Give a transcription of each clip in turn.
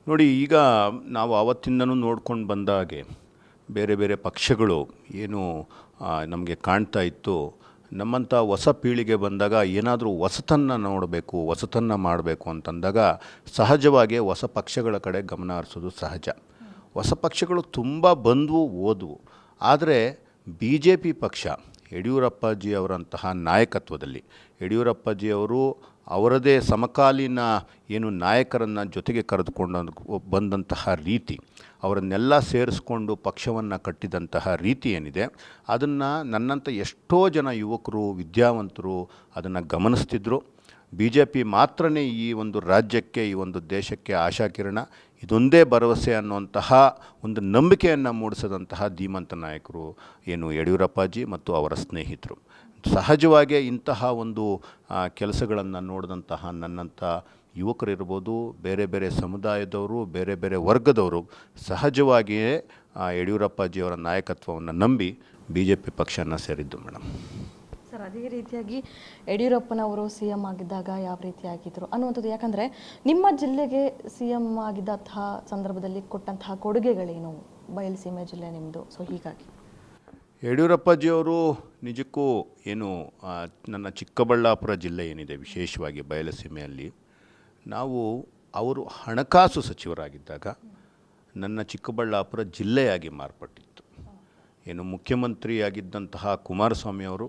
ನೋಡಿ, ಈಗ ನಾವು ಆವತ್ತಿಂದನೂ ನೋಡ್ಕೊಂಡು ಬಂದ ಹಾಗೆ ಬೇರೆ ಬೇರೆ ಪಕ್ಷಗಳು ಏನು ನಮಗೆ ಕಾಣ್ತಾ ಇತ್ತು. ನಮ್ಮಂಥ ಹೊಸ ಪೀಳಿಗೆ ಬಂದಾಗ ಏನಾದರೂ ಹೊಸತನ್ನು ನೋಡಬೇಕು, ಹೊಸತನ್ನು ಮಾಡಬೇಕು ಅಂತಂದಾಗ ಸಹಜವಾಗಿ ಹೊಸ ಪಕ್ಷಗಳ ಕಡೆ ಗಮನ ಹರಿಸೋದು ಸಹಜ. ಹೊಸ ಪಕ್ಷಗಳು ತುಂಬ ಬಂದವು, ಹೋದವು. ಆದರೆ BJP ಪಕ್ಷ ಯಡಿಯೂರಪ್ಪಾಜಿ ಅವರಂತಹ ನಾಯಕತ್ವದಲ್ಲಿ ಯಡಿಯೂರಪ್ಪಾಜಿಯವರು ಅವರದೇ ಸಮಕಾಲೀನ ಏನು ನಾಯಕರನ್ನು ಜೊತೆಗೆ ಕರೆದುಕೊಂಡು ಬಂದಂತಹ ರೀತಿ, ಅವರನ್ನೆಲ್ಲ ಸೇರಿಸ್ಕೊಂಡು ಪಕ್ಷವನ್ನು ಕಟ್ಟಿದಂತಹ ರೀತಿ ಏನಿದೆ, ಅದನ್ನು ನನ್ನಂಥ ಎಷ್ಟೋ ಜನ ಯುವಕರು, ವಿದ್ಯಾವಂತರು ಅದನ್ನು ಗಮನಿಸ್ತಿದ್ರು. BJP ಮಾತ್ರನೇ ಈ ಒಂದು ರಾಜ್ಯಕ್ಕೆ, ಈ ಒಂದು ದೇಶಕ್ಕೆ ಆಶಾಕಿರಣ, ಇದೊಂದೇ ಭರವಸೆ ಅನ್ನುವಂತಹ ಒಂದು ನಂಬಿಕೆಯನ್ನು ಮೂಡಿಸಿದಂತಹ ಧೀಮಂತ ನಾಯಕರು ಏನು ಯಡಿಯೂರಪ್ಪಾಜಿ ಮತ್ತು ಅವರ ಸ್ನೇಹಿತರು. ಸಹಜವಾಗಿ ಇಂತಹ ಒಂದು ಕೆಲಸಗಳನ್ನು ನೋಡಿದಂತಹ ನನ್ನಂಥ ಯುವಕರಿರ್ಬೋದು, ಬೇರೆ ಬೇರೆ ಸಮುದಾಯದವರು, ಬೇರೆ ಬೇರೆ ವರ್ಗದವರು ಸಹಜವಾಗಿಯೇ ಯಡಿಯೂರಪ್ಪಾಜಿಯವರ ನಾಯಕತ್ವವನ್ನು ನಂಬಿ BJP ಪಕ್ಷನ ಸೇರಿದ್ದು ಮೇಡಮ್. ಸರ್, ಅದೇ ರೀತಿಯಾಗಿ ಯಡಿಯೂರಪ್ಪನವರು CM ಆಗಿದ್ದಾಗ ಯಾವ ರೀತಿಯಾಗಿದ್ದರು ಅನ್ನುವಂಥದ್ದು, ಯಾಕಂದರೆ ನಿಮ್ಮ ಜಿಲ್ಲೆಗೆ CM ಆಗಿದ್ದಂತಹ ಸಂದರ್ಭದಲ್ಲಿ ಕೊಟ್ಟಂತಹ ಕೊಡುಗೆಗಳೇನು? ಬಯಲುಸೀಮೆ ಜಿಲ್ಲೆ ನಿಮ್ಮದು. ಸೊ ಹೀಗಾಗಿ ಯಡಿಯೂರಪ್ಪಾಜಿಯವರು ನಿಜಕ್ಕೂ ಏನು ನನ್ನ ಚಿಕ್ಕಬಳ್ಳಾಪುರ ಜಿಲ್ಲೆ ಏನಿದೆ, ವಿಶೇಷವಾಗಿ ಬಯಲುಸೀಮೆಯಲ್ಲಿ ಅವರು ಹಣಕಾಸು ಸಚಿವರಾಗಿದ್ದಾಗ ನನ್ನ ಚಿಕ್ಕಬಳ್ಳಾಪುರ ಜಿಲ್ಲೆಯಾಗಿ ಮಾರ್ಪಟ್ಟಿತ್ತು. ಏನು ಮುಖ್ಯಮಂತ್ರಿಯಾಗಿದ್ದಂತಹ ಕುಮಾರಸ್ವಾಮಿ ಅವರು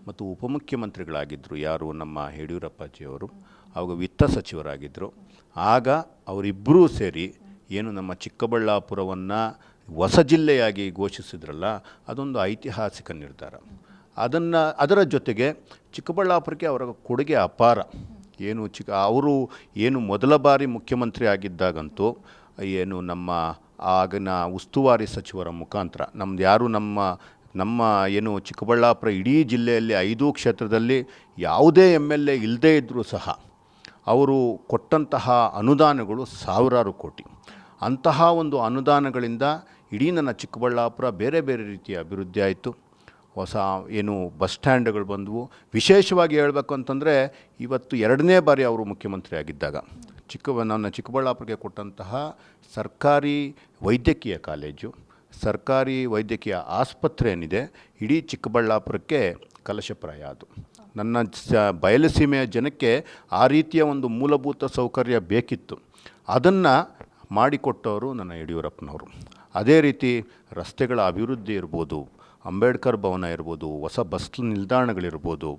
ಮತ್ತು ಉಪಮುಖ್ಯಮಂತ್ರಿಗಳಾಗಿದ್ದರು ಯಾರು, ನಮ್ಮ ಯಡಿಯೂರಪ್ಪಾಜಿಯವರು. ಆವಾಗ ವಿತ್ತ ಸಚಿವರಾಗಿದ್ದರು. ಆಗ ಅವರಿಬ್ಬರೂ ಸೇರಿ ಏನು ನಮ್ಮ ಚಿಕ್ಕಬಳ್ಳಾಪುರವನ್ನು ಹೊಸ ಜಿಲ್ಲೆಯಾಗಿ ಘೋಷಿಸಿದ್ರಲ್ಲ, ಅದೊಂದು ಐತಿಹಾಸಿಕ ನಿರ್ಧಾರ. ಅದರ ಜೊತೆಗೆ ಚಿಕ್ಕಬಳ್ಳಾಪುರಕ್ಕೆ ಅವರ ಕೊಡುಗೆ ಅಪಾರ. ಅವರು ಮೊದಲ ಬಾರಿ ಮುಖ್ಯಮಂತ್ರಿ ಆಗಿದ್ದಾಗಂತೂ ಏನು ನಮ್ಮ ಆಗಿನ ಉಸ್ತುವಾರಿ ಸಚಿವರ ಮುಖಾಂತರ ನಮ್ಮ ಏನು ಚಿಕ್ಕಬಳ್ಳಾಪುರ ಇಡೀ ಜಿಲ್ಲೆಯಲ್ಲಿ 5 ಕ್ಷೇತ್ರದಲ್ಲಿ ಯಾವುದೇ MLA ಇಲ್ಲದೇ ಇದ್ದರೂ ಸಹ ಅವರು ಕೊಟ್ಟಂತಹ ಅನುದಾನಗಳು ಸಾವಿರಾರು ಕೋಟಿ. ಅಂತಹ ಒಂದು ಅನುದಾನಗಳಿಂದ ಇಡೀ ನನ್ನ ಚಿಕ್ಕಬಳ್ಳಾಪುರ ಬೇರೆ ಬೇರೆ ರೀತಿಯ ಅಭಿವೃದ್ಧಿ ಆಯಿತು. ಹೊಸ ಬಸ್ ಸ್ಟ್ಯಾಂಡ್ಗಳು ಬಂದವು. ವಿಶೇಷವಾಗಿ ಹೇಳಬೇಕು ಅಂತಂದರೆ, ಇವತ್ತು 2ನೇ ಬಾರಿ ಅವರು ಮುಖ್ಯಮಂತ್ರಿ ಆಗಿದ್ದಾಗ ನನ್ನ ಚಿಕ್ಕಬಳ್ಳಾಪುರಕ್ಕೆ ಕೊಟ್ಟಂತಹ ಸರ್ಕಾರಿ ವೈದ್ಯಕೀಯ ಕಾಲೇಜು, ಸರ್ಕಾರಿ ವೈದ್ಯಕೀಯ ಆಸ್ಪತ್ರೆ ಏನಿದೆ, ಇಡೀ ಚಿಕ್ಕಬಳ್ಳಾಪುರಕ್ಕೆ ಕಲಶಪ್ರಾಯ. ಅದು ನನ್ನ ಬಯಲುಸೀಮೆಯ ಜನಕ್ಕೆ ಆ ರೀತಿಯ ಒಂದು ಮೂಲಭೂತ ಸೌಕರ್ಯ ಬೇಕಿತ್ತು. ಅದನ್ನು ಮಾಡಿಕೊಟ್ಟವರು ನನ್ನ ಯಡಿಯೂರಪ್ಪನವರು. ಅದೇ ರೀತಿ ರಸ್ತೆಗಳ ಅಭಿವೃದ್ಧಿ ಇರ್ಬೋದು, ಅಂಬೇಡ್ಕರ್ ಭವನ ಇರ್ಬೋದು, ಹೊಸ ಬಸ್ ನಿಲ್ದಾಣಗಳಿರ್ಬೋದು,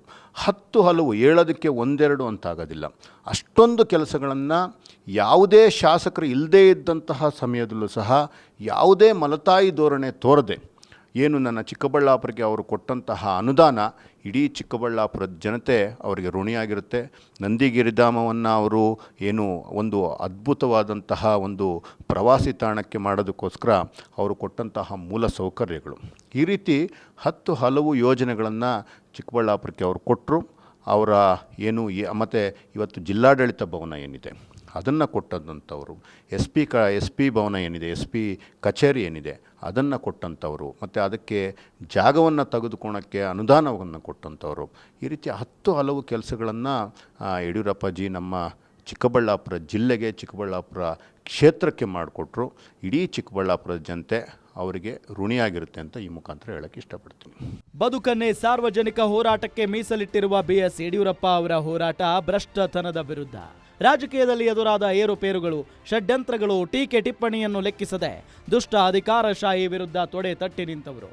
ಹಲವು ಹೇಳೋದಕ್ಕೆ ಒಂದೆರಡು ಅಂತಾಗೋದಿಲ್ಲ. ಅಷ್ಟೊಂದು ಕೆಲಸಗಳನ್ನು ಯಾವುದೇ ಶಾಸಕರು ಇಲ್ಲದೇ ಇದ್ದಂತಹ ಸಮಯದಲ್ಲೂ ಸಹ ಯಾವುದೇ ಮಲತಾಯಿ ಧೋರಣೆ ತೋರದೆ ನನ್ನ ಚಿಕ್ಕಬಳ್ಳಾಪುರಕ್ಕೆ ಅವರು ಕೊಟ್ಟಂತಹ ಅನುದಾನ ಇಡೀ ಚಿಕ್ಕಬಳ್ಳಾಪುರದ ಜನತೆ ಅವರಿಗೆ ಋಣಿಯಾಗಿರುತ್ತೆ. ನಂದಿಗಿರಿಧಾಮವನ್ನು ಅವರು ಒಂದು ಅದ್ಭುತವಾದಂತಹ ಒಂದು ಪ್ರವಾಸಿ ತಾಣಕ್ಕೆ ಮಾಡೋದಕ್ಕೋಸ್ಕರ ಅವರು ಕೊಟ್ಟಂತಹ ಮೂಲ ಸೌಕರ್ಯಗಳು, ಈ ರೀತಿ ಹಲವು ಯೋಜನೆಗಳನ್ನು ಚಿಕ್ಕಬಳ್ಳಾಪುರಕ್ಕೆ ಅವರು ಕೊಟ್ಟರು. ಅವರ ಮತ್ತು ಇವತ್ತು ಜಿಲ್ಲಾಡಳಿತ ಭವನ ಏನಿದೆ ಅದನ್ನು ಕೊಟ್ಟಂಥವರು, ಎಸ್ ಪಿ ಭವನ ಏನಿದೆ, SP ಕಚೇರಿ ಏನಿದೆ ಅದನ್ನು ಕೊಟ್ಟಂಥವರು, ಮತ್ತು ಅದಕ್ಕೆ ಜಾಗವನ್ನು ತೆಗೆದುಕೊಳ್ಳೋಕ್ಕೆ ಅನುದಾನವನ್ನು ಕೊಟ್ಟಂಥವರು, ಈ ರೀತಿ ಹಲವು ಕೆಲಸಗಳನ್ನು ಯಡಿಯೂರಪ್ಪಾಜಿ ನಮ್ಮ ಚಿಕ್ಕಬಳ್ಳಾಪುರ ಜಿಲ್ಲೆಗೆ, ಚಿಕ್ಕಬಳ್ಳಾಪುರ ಕ್ಷೇತ್ರಕ್ಕೆ ಮಾಡಿಕೊಟ್ರು. ಇಡೀ ಚಿಕ್ಕಬಳ್ಳಾಪುರದ ಜನತೆ ಅವರಿಗೆ ಋಣಿಯಾಗಿರುತ್ತೆ ಅಂತ ಈ ಮುಖಾಂತರ ಹೇಳಕ್ಕೆ ಇಷ್ಟಪಡ್ತೀನಿ. ಬದುಕನ್ನೇ ಸಾರ್ವಜನಿಕ ಹೋರಾಟಕ್ಕೆ ಮೀಸಲಿಟ್ಟಿರುವ BS ಯಡಿಯೂರಪ್ಪ ಅವರ ಹೋರಾಟ ಭ್ರಷ್ಟತನದ ವಿರುದ್ಧ. ರಾಜಕೀಯದಲ್ಲಿ ಎದುರಾದ ಏರುಪೇರುಗಳು, ಷಡ್ಯಂತ್ರಗಳು, ಟೀಕೆ ಟಿಪ್ಪಣಿಯನ್ನು ಲೆಕ್ಕಿಸದೆ ದುಷ್ಟ ಅಧಿಕಾರಶಾಹಿ ವಿರುದ್ಧ ತೊಡೆ ತಟ್ಟಿ ನಿಂತವರು.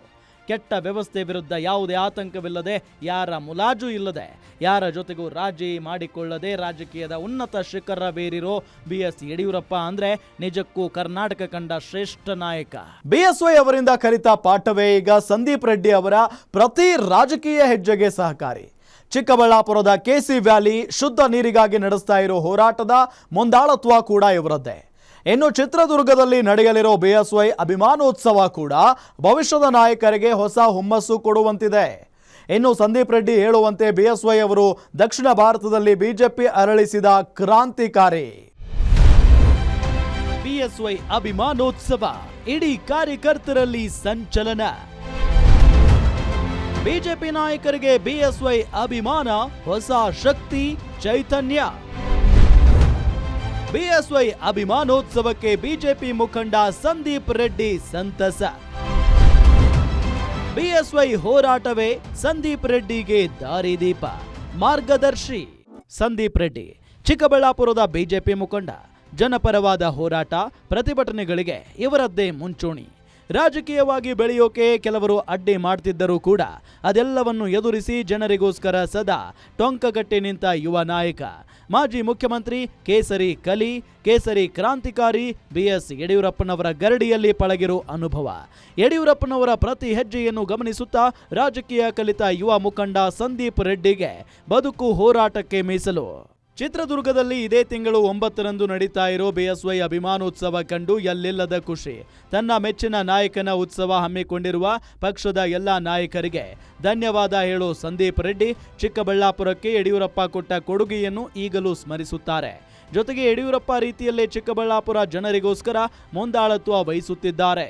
ಕೆಟ್ಟ ವ್ಯವಸ್ಥೆ ವಿರುದ್ಧ ಯಾವುದೇ ಆತಂಕವಿಲ್ಲದೆ, ಯಾರ ಮುಲಾಜು ಇಲ್ಲದೆ, ಯಾರ ಜೊತೆಗೂ ರಾಜಿ ಮಾಡಿಕೊಳ್ಳದೆ ರಾಜಕೀಯದ ಉನ್ನತ ಶಿಖರವೇರಿರೋ BS ಯಡಿಯೂರಪ್ಪ ಅಂದ್ರೆ ನಿಜಕ್ಕೂ ಕರ್ನಾಟಕ ಕಂಡ ಶ್ರೇಷ್ಠ ನಾಯಕ. BSY ಅವರಿಂದ ಕಲಿತ ಪಾಠವೇ ಈಗ ಸಂದೀಪ್ ರೆಡ್ಡಿ ಅವರ ಪ್ರತಿ ರಾಜಕೀಯ ಹೆಜ್ಜೆಗೆ ಸಹಕಾರಿ. ಚಿಕ್ಕಬಳ್ಳಾಪುರದ KC ವ್ಯಾಲಿ ಶುದ್ಧ ನೀರಿಗಾಗಿ ನಡೆಸ್ತಾ ಇರೋ ಹೋರಾಟದ ಮುಂದಾಳತ್ವ ಕೂಡ ಇವರದ್ದೇ. ಇನ್ನು ಚಿತ್ರದುರ್ಗದಲ್ಲಿ ನಡೆಯಲಿರೋ BSY ಅಭಿಮಾನೋತ್ಸವ ಕೂಡ ಭವಿಷ್ಯದ ನಾಯಕರಿಗೆ ಹೊಸ ಹುಮ್ಮಸ್ಸು ಕೊಡುವಂತಿದೆ. ಇನ್ನು ಸಂದೀಪ್ ರೆಡ್ಡಿ ಹೇಳುವಂತೆ BSY ಅವರು ದಕ್ಷಿಣ ಭಾರತದಲ್ಲಿ BJP ಅರಳಿಸಿದ ಕ್ರಾಂತಿಕಾರಿ. BSY ಅಭಿಮಾನೋತ್ಸವ ಇಡೀ ಕಾರ್ಯಕರ್ತರಲ್ಲಿ ಸಂಚಲನ. BJP ನಾಯಕರಿಗೆ BSY ಅಭಿಮಾನ ಹೊಸ ಶಕ್ತಿ, ಚೈತನ್ಯ. ಬಿಎಸ್ವೈ ಅಭಿಮಾನೋತ್ಸವಕ್ಕೆ ಬಿಜೆಪಿ ಮುಖಂಡ ಸಂದೀಪ್ ರೆಡ್ಡಿ ಸಂತಸ. ಬಿಎಸ್ವೈ ಹೋರಾಟವೇ ಸಂದೀಪ್ ರೆಡ್ಡಿಗೆ ದಾರಿದೀಪ, ಮಾರ್ಗದರ್ಶಿ. ಸಂದೀಪ್ ರೆಡ್ಡಿ ಚಿಕ್ಕಬಳ್ಳಾಪುರದ ಬಿಜೆಪಿ ಮುಖಂಡ. ಜನಪರವಾದ ಹೋರಾಟ, ಪ್ರತಿಭಟನೆಗಳಿಗೆ ಇವರದ್ದೇ ಮುಂಚೂಣಿ. ರಾಜಕೀಯವಾಗಿ ಬೆಳೆಯೋಕೆ ಕೆಲವರು ಅಡ್ಡಿ ಮಾಡ್ತಿದ್ದರೂ ಕೂಡ ಅದೆಲ್ಲವನ್ನು ಎದುರಿಸಿ ಜನರಿಗೋಸ್ಕರ ಸದಾ ಟೊಂಕಗಟ್ಟಿ ನಿಂತ ಯುವ ನಾಯಕ. ಮಾಜಿ ಮುಖ್ಯಮಂತ್ರಿ, ಕೇಸರಿ ಕಲಿ, ಕೇಸರಿ ಕ್ರಾಂತಿಕಾರಿ ಬಿಎಸ್ ಯಡಿಯೂರಪ್ಪನವರ ಗರಡಿಯಲ್ಲಿ ಪಳಗಿರೋ ಅನುಭವ. ಯಡಿಯೂರಪ್ಪನವರ ಪ್ರತಿ ಹೆಜ್ಜೆಯನ್ನು ಗಮನಿಸುತ್ತಾ ರಾಜಕೀಯ ಕಲಿತ ಯುವ ಮುಖಂಡ ಸಂದೀಪ್ ರೆಡ್ಡಿಗೆ ಬದುಕು ಹೋರಾಟಕ್ಕೆ ಮೀಸಲು. ಚಿತ್ರದುರ್ಗದಲ್ಲಿ ಇದೇ ತಿಂಗಳು 9ರಂದು ನಡೀತಾ ಇರೋ ಬಿಎಸ್ವೈ ಅಭಿಮಾನೋತ್ಸವ ಕಂಡು ಎಲ್ಲಿಲ್ಲದ ಖುಷಿ. ತನ್ನ ಮೆಚ್ಚಿನ ನಾಯಕನ ಉತ್ಸವ ಹಮ್ಮಿಕೊಂಡಿರುವ ಪಕ್ಷದ ಎಲ್ಲ ನಾಯಕರಿಗೆ ಧನ್ಯವಾದ ಹೇಳೋ ಸಂದೀಪ್ ರೆಡ್ಡಿ ಚಿಕ್ಕಬಳ್ಳಾಪುರಕ್ಕೆ ಯಡಿಯೂರಪ್ಪ ಕೊಟ್ಟ ಕೊಡುಗೆಯನ್ನು ಈಗಲೂ ಸ್ಮರಿಸುತ್ತಾರೆ. ಜೊತೆಗೆ ಯಡಿಯೂರಪ್ಪ ರೀತಿಯಲ್ಲೇ ಚಿಕ್ಕಬಳ್ಳಾಪುರ ಜನರಿಗೋಸ್ಕರ ಮುಂದಾಳತ್ವ ವಹಿಸುತ್ತಿದ್ದಾರೆ.